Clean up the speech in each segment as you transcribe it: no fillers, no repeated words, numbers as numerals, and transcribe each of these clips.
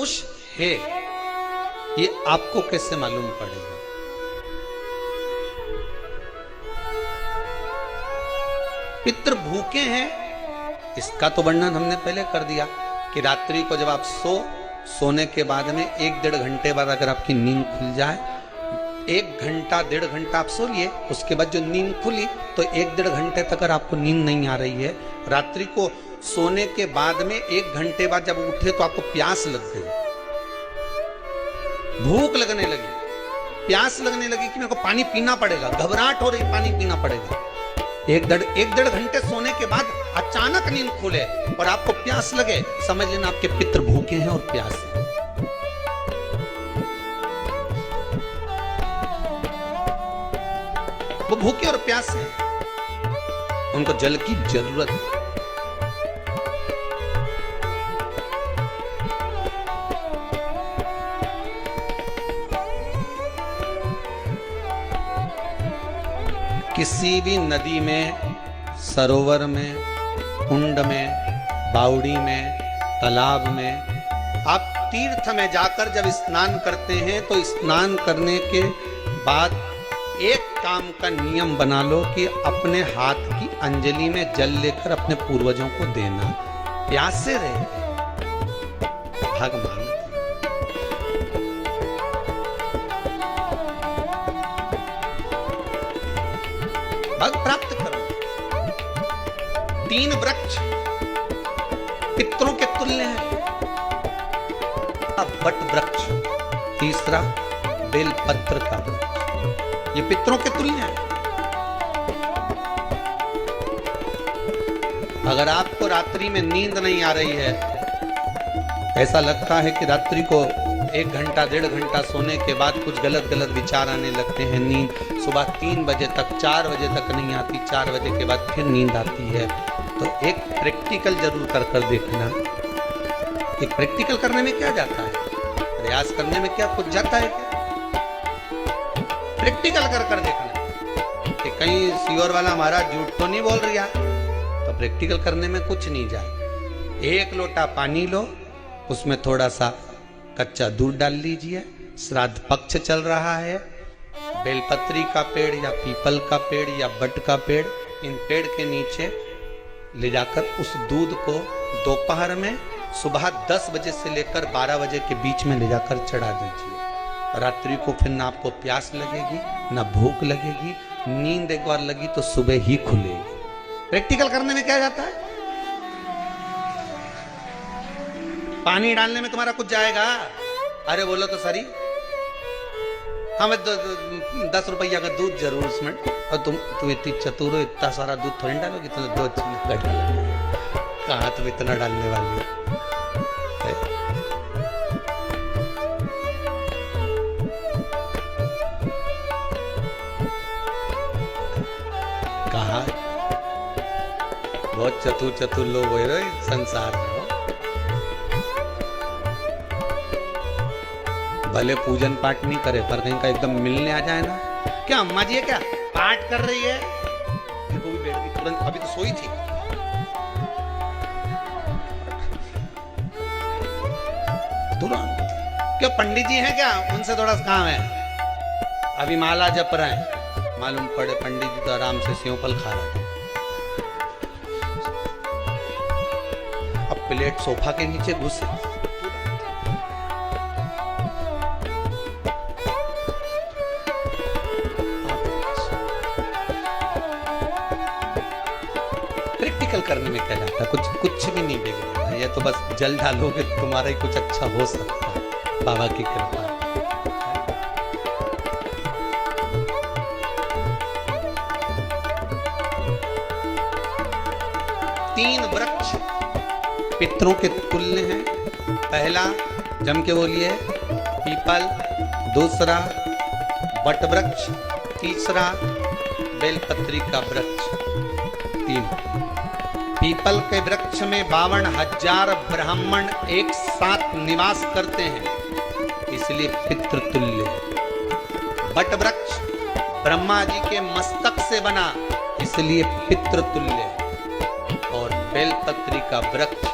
दोष है, ये आपको कैसे मालूम पड़ेगा? पितृ भूखे हैं, इसका तो वर्णन हमने पहले कर दिया कि रात्रि को जब आप सोने के बाद में 1-1.5 घंटे बाद अगर आपकी नींद खुल जाए, 1 घंटा 1.5 घंटा आप सो लिए, उसके बाद जो नींद खुली तो 1-1.5 घंटे तक अगर आपको नींद नहीं आ रही है, रात्रि को सोने के बाद में 1 घंटे बाद जब उठे तो आपको प्यास लग गई, भूख लगने लगी, प्यास लगने लगी कि मेरे को पानी पीना पड़ेगा, घबराहट हो रही, पानी पीना पड़ेगा। 1-1.5 घंटे सोने के बाद अचानक नींद खुले और आपको प्यास लगे, समझ लेना आपके पितृ भूखे हैं और प्यास है। वो भूखे और प्यास है, उनको जल की जरूरत है। किसी भी नदी में, सरोवर में, कुंड में, बावड़ी में, तालाब में, आप तीर्थ में जाकर जब स्नान करते हैं तो स्नान करने के बाद एक काम का नियम बना लो कि अपने हाथ की अंजलि में जल लेकर अपने पूर्वजों को देना। प्यासे रहे, भगवान भग प्राप्त करो। 3 वृक्ष पितरों के तुल्य हैं, बट वृक्ष, तीसरा बेलपत्र का वृक्ष, ये पितरों के तुल्य हैं। अगर आपको रात्रि में नींद नहीं आ रही है, ऐसा लगता है कि रात्रि को 1 घंटा 1.5 घंटा सोने के बाद कुछ गलत गलत विचार आने लगते हैं, नींद सुबह 3 बजे तक 4 बजे तक नहीं आती, 4 बजे के बाद फिर नींद आती है, तो एक प्रैक्टिकल जरूर कर देखना। एक प्रैक्टिकल करने में क्या जाता है, प्रयास करने में क्या कुछ जाता है क्या? प्रैक्टिकल कर देखना कि कहीं सियोर वाला महाराज झूठ तो नहीं बोल रहा, तो प्रैक्टिकल करने में कुछ नहीं जाए। 1 लोटा पानी लो, उसमें थोड़ा सा कच्चा दूध डाल लीजिए, श्राद्ध पक्ष चल रहा है, बेलपत्री का पेड़ या पीपल का पेड़ या बट का पेड़, इन पेड़ के नीचे ले जाकर उस दूध को दोपहर में सुबह 10 बजे से लेकर 12 बजे के बीच में ले जाकर चढ़ा दीजिए। रात्रि को फिर ना आपको प्यास लगेगी, ना भूख लगेगी, नींद एक बार लगी तो सुबह ही खुलेगी। प्रैक्टिकल करने में क्या जाता है? पानी डालने में तुम्हारा कुछ जाएगा? अरे बोलो तो सरी, हमें 10 रुपया का दूध जरूर उसमें, और तुम इतनी चतुर हो, इतना सारा दूध थोड़ी डालोगी, तो 2 चम्मच डालोगे, कहाँ तुम इतना डालने वाली हो? कहा बहुत चतुर लोग हो रहे संसार में, भले पूजन पाठ नहीं करे पर कहीं का एकदम मिलने आ जाए ना, क्या अम्मा जी है क्या पाठ कर रही है, वो भी बैठ गई तुरंत, अभी तो सोई थी, तुरंत। क्यों पंडित जी हैं क्या, उनसे थोड़ा सा काम है, अभी माला जप रहे हैं, मालूम पड़े पंडित जी तो आराम से सेव फल खा रहे थे। अब प्लेट सोफा के नीचे घुसे, करने में क्या जाता है, कुछ भी नहीं बिगड़ेगा, ये तो बस जल डालोगे तुम्हारा ही कुछ अच्छा हो सकता है, बाबा की कृपा। तीन वृक्ष पितरों के तुल्य हैं। पहला जम के बोलिए पीपल, दूसरा बट वृक्ष, तीसरा बेलपत्री का वृक्ष। 3 पीपल के वृक्ष में 52,000 ब्राह्मण एक साथ निवास करते हैं, इसलिए पितृतुल्य। बट वृक्ष ब्रह्मा जी के मस्तक से बना, इसलिए पितृतुल्य। और बेलपत्री का वृक्ष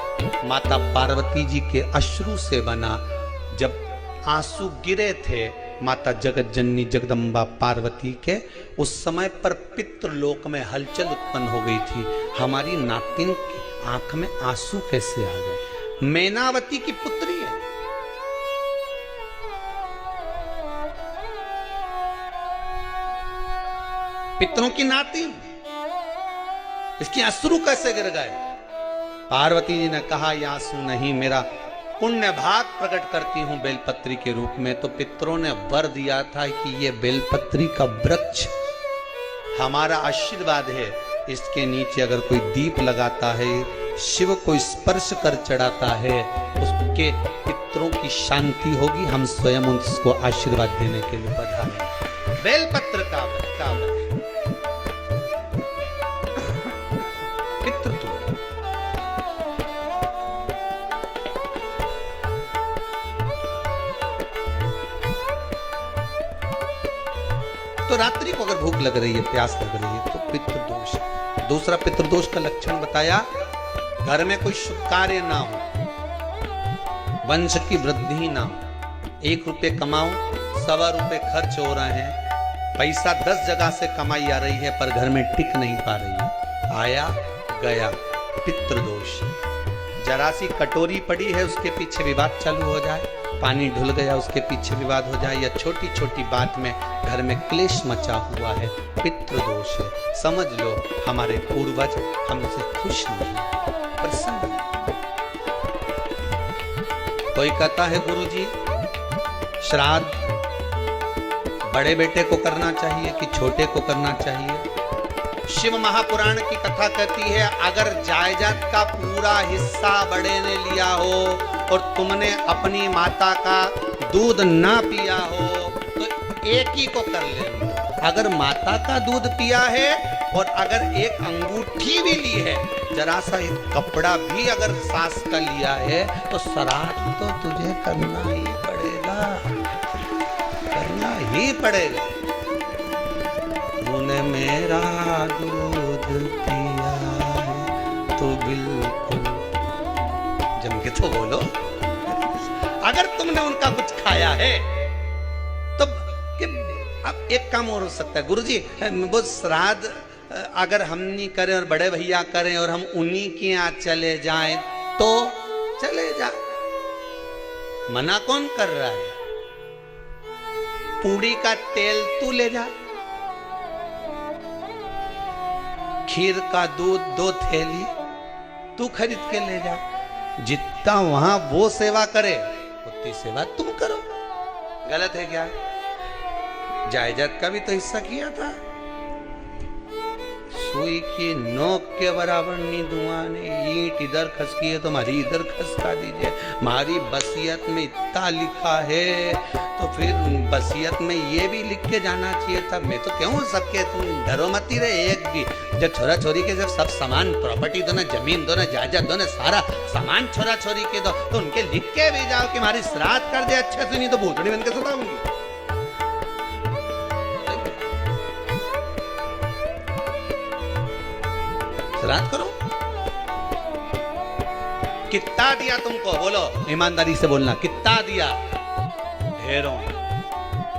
माता पार्वती जी के अश्रु से बना। जब आंसू गिरे थे माता जगत जननी जगदम्बा पार्वती के, उस समय पर पितृलोक में हलचल उत्पन्न हो गई थी। हमारी नातिन की आंख में आंसू कैसे आ गए? मैनावती की पुत्री है, पितरों की नाती, इसकी अश्रु कैसे गिर गए? पार्वती जी ने कहा ये आंसू नहीं, मेरा पुण्य भाग प्रकट करती हूं बेलपत्री के रूप में। तो पितरों ने वर दिया था कि ये बेलपत्री का वृक्ष हमारा आशीर्वाद है, इसके नीचे अगर कोई दीप लगाता है, शिव को स्पर्श कर चढ़ाता है, उसके पितरों की शांति होगी। हम स्वयं उसको आशीर्वाद देने के लिए पधारे। बेलपत्र का पितृत्व। तो रात्रि को अगर भूख लग रही है, प्यास लग रही है, तो पितृदोष। दूसरा पितृदोष का लक्षण बताया, घर में कोई शुभ कार्य ना हो, वंश की वृद्धि ना हो। 1 रुपये कमाओ, 1.25 रुपये खर्च हो रहे हैं, पैसा 10 जगह से कमाई आ रही है पर घर में टिक नहीं पा रही है, आया गया, पितृदोष। जरा सी कटोरी पड़ी है, उसके पीछे विवाद चालू हो जाए, पानी ढुल गया, उसके पीछे विवाद हो जाए, या छोटी छोटी बात में घर में क्लेश मचा हुआ है, पितृदोष है। समझ लो हमारे पूर्वज हमसे खुश नहीं, प्रसन्न। कोई कहता है गुरुजी श्राद्ध बड़े बेटे को करना चाहिए कि छोटे को करना चाहिए? शिव महापुराण की कथा कहती है, अगर जायदाद का पूरा हिस्सा बड़े ने लिया हो और तुमने अपनी माता का दूध ना पिया हो तो एक ही को कर ले। अगर माता का दूध पिया है और अगर एक अंगूठी भी ली है, जरा सा एक कपड़ा भी अगर सास का लिया है, तो श्राद्ध तो तुझे करना ही पड़ेगा, करना ही पड़ेगा। तूने मेरा दूध पिया है तो बिल्कुल जम के तो बोलो। अगर तुमने उनका कुछ खाया है तो अब एक काम और हो सकता है, गुरुजी वो श्राद्ध अगर हम नहीं करें और बड़े भैया करें और हम उन्हीं के यहाँ चले जाएं तो चले जा, मना कौन कर रहा है? पूड़ी का तेल तू ले जा, खीर का दूध 2 थैली तू खरीद के ले जा। जितना वहां वो सेवा करे उतनी सेवा तुम करो। गलत है क्या? जायदाद का भी तो हिस्सा किया था। सुई की नोक के बराबर नहीं दुआ ने, ईंट इधर खसकी है तो हमारी इधर खसका दीजिए। हमारी बसियत में इतना लिखा है तो फिर बसियत में ये भी लिख के जाना चाहिए था। मैं तो क्यों सबके तुम डरो मत ही रहे, एक भी जब छोरा छोरी के जब सब सामान प्रॉपर्टी दो ना, जमीन दो ना, जायदाद दो ना, सारा सामान छोरा छोरी के दो, तो उनके लिख के भी जाओ कि हमारी श्राद्ध कर दे अच्छे से, नहीं तो भूतड़ी बन के सताऊंगी। श्राद्ध करो। कितना दिया तुमको? बोलो, ईमानदारी से बोलना, कितना दिया? ढेरों।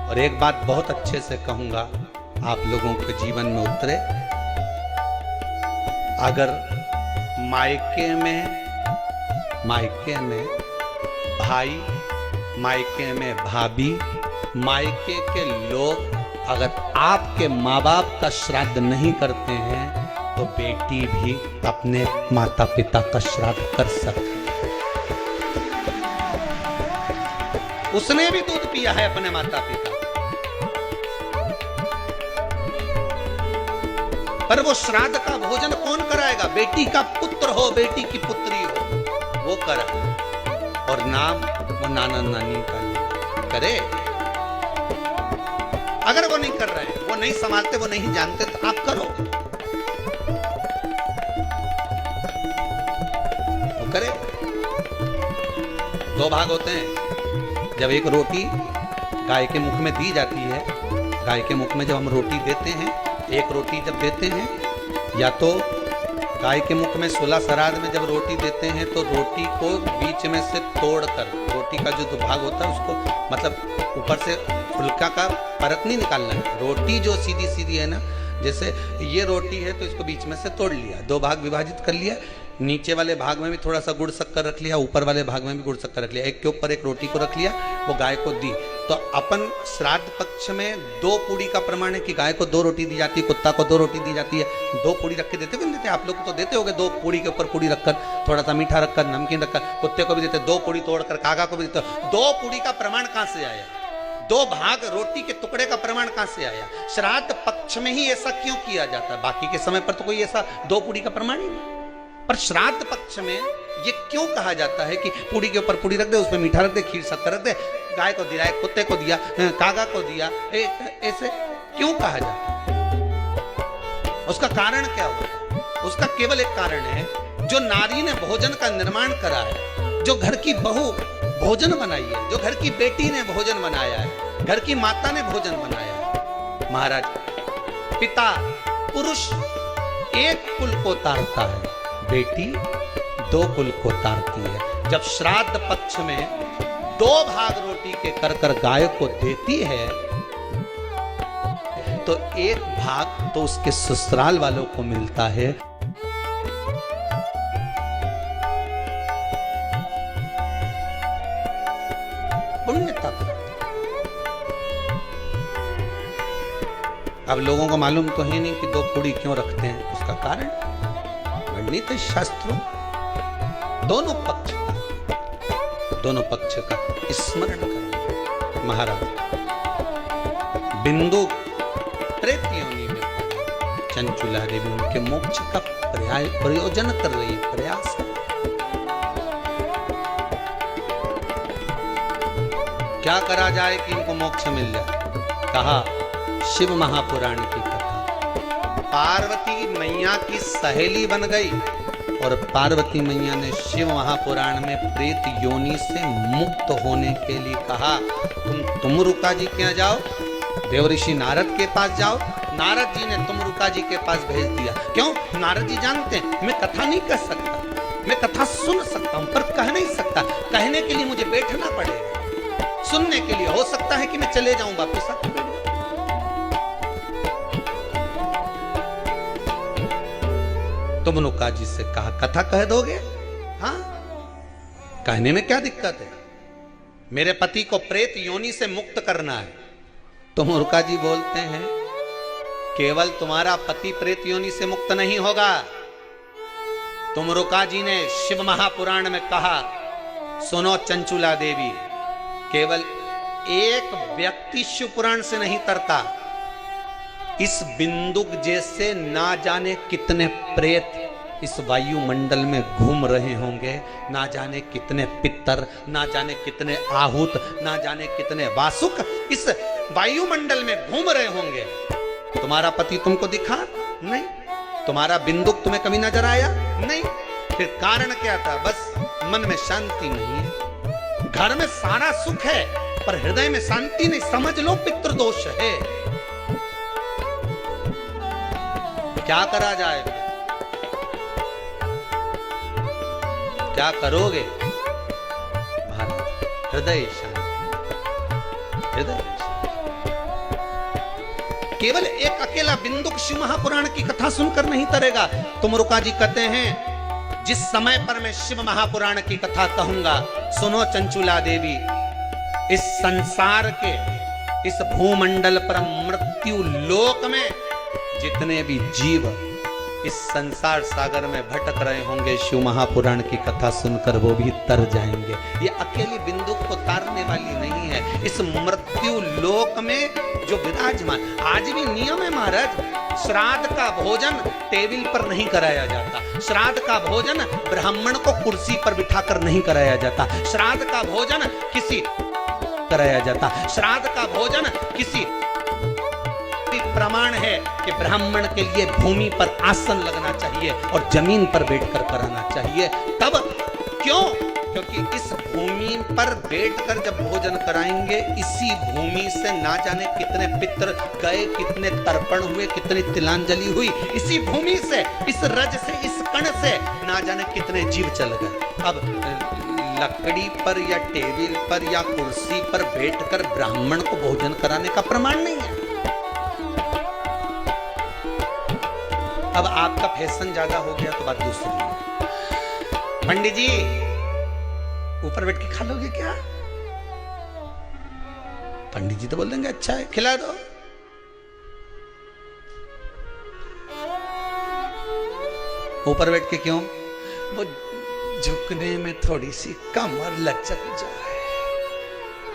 और एक बात बहुत अच्छे से कहूंगा, आप लोगों के जीवन में उतरे। अगर मायके में भाई, मायके में भाभी, मायके के लोग अगर आपके माँ बाप का श्राद्ध नहीं करते हैं तो बेटी भी अपने माता पिता का श्राद्ध कर सकती है। उसने भी दूध पिया है अपने माता पिता, पर वो श्राद्ध का भोजन कौन कराएगा? बेटी का पुत्र हो, बेटी की पुत्री हो, वो करा। और नाम वो नाना नानी का करे। अगर वो नहीं कर रहे हैं, वो नहीं संभालते, वो नहीं जानते, तो आप करो, करे। 2 भाग होते हैं। जब एक रोटी गाय के मुख में दी जाती है, गाय के मुख में जब हम रोटी देते हैं, एक रोटी जब देते हैं, या तो गाय के मुख में 16 श्राद्ध में जब रोटी देते हैं तो रोटी को बीच में से तोड़कर, रोटी का जो भाग होता है उसको, मतलब ऊपर से फुलका का परत नहीं निकालना है, रोटी जो सीधी सीधी है ना, जैसे ये रोटी है तो इसको बीच में से तोड़ लिया, 2 भाग विभाजित कर लिया, नीचे वाले भाग में भी थोड़ा सा गुड़ शक्कर रख लिया, ऊपर वाले भाग में भी गुड़ शक्कर रख लिया, एक के ऊपर एक रोटी को रख लिया, वो गाय को दी। तो अपन श्राद्ध पक्ष में 2 पूड़ी का प्रमाण है कि गाय को 2 रोटी दी जाती है, कुत्ता को 2 रोटी दी जाती है। 2 पूड़ी रख के देते हो, देते आप लोग तो देते होगे, 2 पूड़ी के ऊपर पूड़ी रखकर, थोड़ा सा मीठा रखकर, नमकीन रखकर, कुत्ते को भी देते, 2 पूड़ी तोड़कर कागा को भी देते। 2 पूड़ी का प्रमाण कहां से आया? 2 भाग रोटी के टुकड़े का प्रमाण कहां से आया? श्राद्ध पक्ष में ही ऐसा क्यों किया जाता है? बाकी के समय पर तो कोई ऐसा 2 पूड़ी का प्रमाण ही नहीं, पर श्राद्ध पक्ष में ये क्यों कहा जाता है कि पूड़ी के ऊपर पूड़ी रख दे, उसमें मीठा रख दे, खीर शक्कर रख दे, गाय को दिया, कुत्ते को दिया, कागा को दिया, ऐसे क्यों कहा जाता है? उसका कारण क्या होता है? उसका केवल एक कारण है, जो नारी ने भोजन का निर्माण करा है, जो घर की बहू भोजन बनाई है, जो घर की बेटी ने भोजन बनाया है, घर की माता ने भोजन बनाया है। महाराज, पिता पुरुष एक कुल को तारता है, बेटी 2 कुल को तारती है। जब श्राद्ध पक्ष में 2 भाग रोटी के कर गाय को देती है तो 1 भाग तो उसके ससुराल वालों को मिलता है। पुण्यता। अब लोगों को मालूम तो है नहीं कि 2 पूड़ी क्यों रखते हैं, उसका कारण वर्णित है शास्त्रों। दोनों पक्ष का स्मरण करें। महाराज, बिंदु प्रेत योनि में चंचुला देवी उनके मोक्ष का प्रयोजन कर रही है, प्रयास। क्या करा जाए कि इनको मोक्ष मिल जाए? कहा शिव महापुराण की कथा। पार्वती मैया की सहेली बन गई और पार्वती मैया ने शिव महापुराण में प्रेत योनि से मुक्त होने के लिए कहा, तुम रुका जी के यहाँ जाओ, देवऋषि नारद के पास जाओ। नारद जी ने तुमरुका जी के पास भेज दिया। क्यों? नारद जी जानते हैं मैं कथा नहीं कर सकता, मैं कथा सुन सकता हूं पर कह नहीं सकता। कहने के लिए मुझे बैठना पड़ेगा, सुनने के लिए हो सकता है कि मैं चले जाऊं वापस आके बैठ। तुमरुका जी से कहा कथा कह दोगे? हाँ, कहने में क्या दिक्कत है, मेरे पति को प्रेत योनि से मुक्त करना है। तुमरुका जी बोलते हैं केवल तुम्हारा पति प्रेत योनि से मुक्त नहीं होगा। तुमरुका जी ने शिव महापुराण में कहा, सुनो चंचुला देवी, केवल एक व्यक्ति शिव पुराण से नहीं तरता, इस बिंदुक जैसे ना जाने कितने प्रेत इस वायुमंडल में घूम रहे होंगे, ना जाने कितने पितर, ना जाने कितने आहूत, ना जाने कितने वासुक इस वायुमंडल में घूम रहे होंगे। तुम्हारा पति तुमको दिखा नहीं, तुम्हारा बिंदुक तुम्हें कभी नजर आया नहीं, फिर कारण क्या था? बस मन में शांति नहीं है। घर में सारा सुख है पर हृदय में शांति नहीं, समझ लो पितृदोष है। क्या करा जाए? क्या करोगे? महाराज, हृदय शांति, हृदय शांति। केवल एक अकेला बिंदुक शिव महापुराण की कथा सुनकर नहीं तरेगा। तुमरुका जी कहते हैं जिस समय पर मैं शिव महापुराण की कथा कहूंगा, सुनो चंचुला देवी, इस संसार के इस भूमंडल पर मृत्यु लोक में जितने भी जीव इस संसार सागर में भटक रहे होंगे, शिव महापुराण की कथा सुनकर वो भी तर जाएंगे। ये अकेली बिंदु को तारने वाली नहीं है, इस मृत्यु लोक में जो विराजमान। आज भी नियम है महाराज, श्राद्ध का भोजन टेबल पर नहीं कराया जाता, श्राद्ध का भोजन ब्राह्मण को कुर्सी पर बिठाकर नहीं कराया जाता, श्राद्ध का भोजन किसी कराया जाता, श्राद्ध का भोजन किसी प्रमाण है कि ब्राह्मण के लिए भूमि पर आसन लगना चाहिए और जमीन पर बैठकर कराना चाहिए। तब क्यों? क्योंकि इस भूमि पर बैठकर जब भोजन कराएंगे, इसी भूमि से ना जाने कितने पितर गए, कितने तर्पण हुए, कितनी तिलांजलि हुई, इसी भूमि से, इस रज से, इस कण से ना जाने कितने जीव चल गए। अब लकड़ी पर या टेबल पर या कुर्सी पर बैठकर ब्राह्मण को भोजन कराने का प्रमाण नहीं है। अब आपका फैशन ज्यादा हो गया तो बात दूसरी है। पंडित जी ऊपर बैठ के खा लोगे क्या? पंडित जी तो बोल देंगे अच्छा है खिला दो। ऊपर बैठ के क्यों? वो झुकने में थोड़ी सी कमर लचक जाए,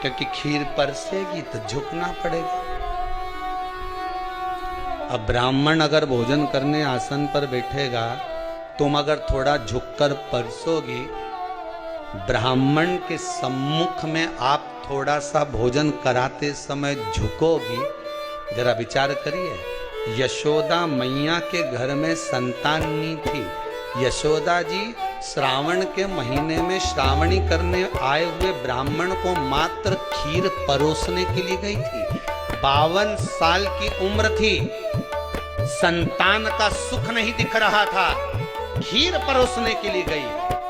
क्योंकि खीर परसेगी तो झुकना पड़ेगा। अब ब्राह्मण अगर भोजन करने आसन पर बैठेगा, तुम अगर थोड़ा झुककर परसोगी, ब्राह्मण के सम्मुख में आप थोड़ा सा भोजन कराते समय झुकोगी, जरा विचार करिए। यशोदा मैया के घर में संतान नहीं थी। यशोदा जी श्रावण के महीने में श्रावणी करने आए हुए ब्राह्मण को मात्र खीर परोसने के लिए गई थी। 52 साल की उम्र थी, संतान का सुख नहीं दिख रहा था, खीर परोसने के लिए गई।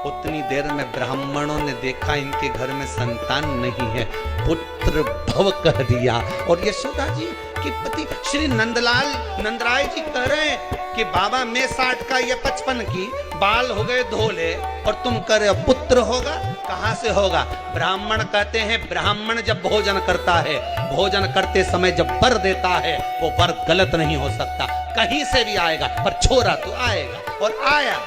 उतनी देर में ब्राह्मणों ने देखा इनके घर में संतान नहीं है, पुत्र भव कह दिया। और यशोदा जी के पति श्री नंदराय जी कह रहे हैं कि बाबा मैं 60 का, ये 55 की, बाल हो गए धोले, और तुम कह रहे हो पुत्र होगा। कहां से होगा? ब्राह्मण कहते हैं ब्राह्मण जब भोजन करता है, भोजन करते समय जब वर देता है, वो वर गलत नहीं हो सकता, कहीं से भी आएगा, पर छोरा तो आएगा। और आया,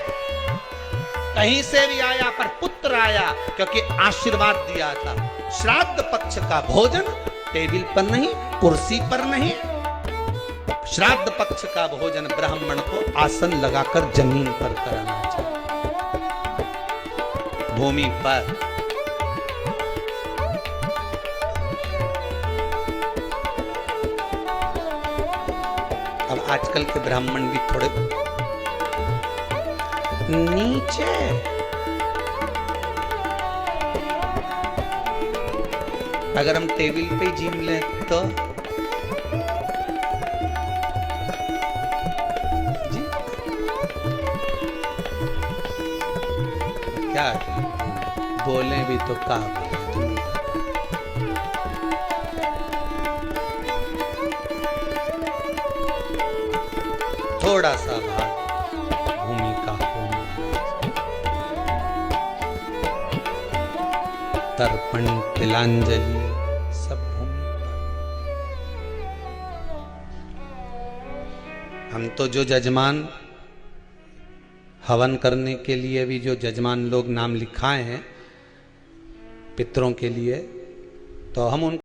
कहीं से भी आया, पर पुत्र आया, क्योंकि आशीर्वाद दिया था। श्राद्ध पक्ष का भोजन टेबल पर नहीं, कुर्सी पर नहीं, श्राद्ध पक्ष का भोजन ब्राह्मण को आसन लगाकर जमीन पर कराना चाहिए, भूमि पर। अब आजकल के ब्राह्मण भी थोड़े नीचे, अगर हम टेबल पे जिम लें तो जी क्या बोले भी तो का थोड़ा सा भाग भूमि का होना, तर्पण तिलांजलि सब भूमि पर। हम तो जो जजमान हवन करने के लिए भी जो जजमान लोग नाम लिखाए हैं पितरों के लिए, तो हम उन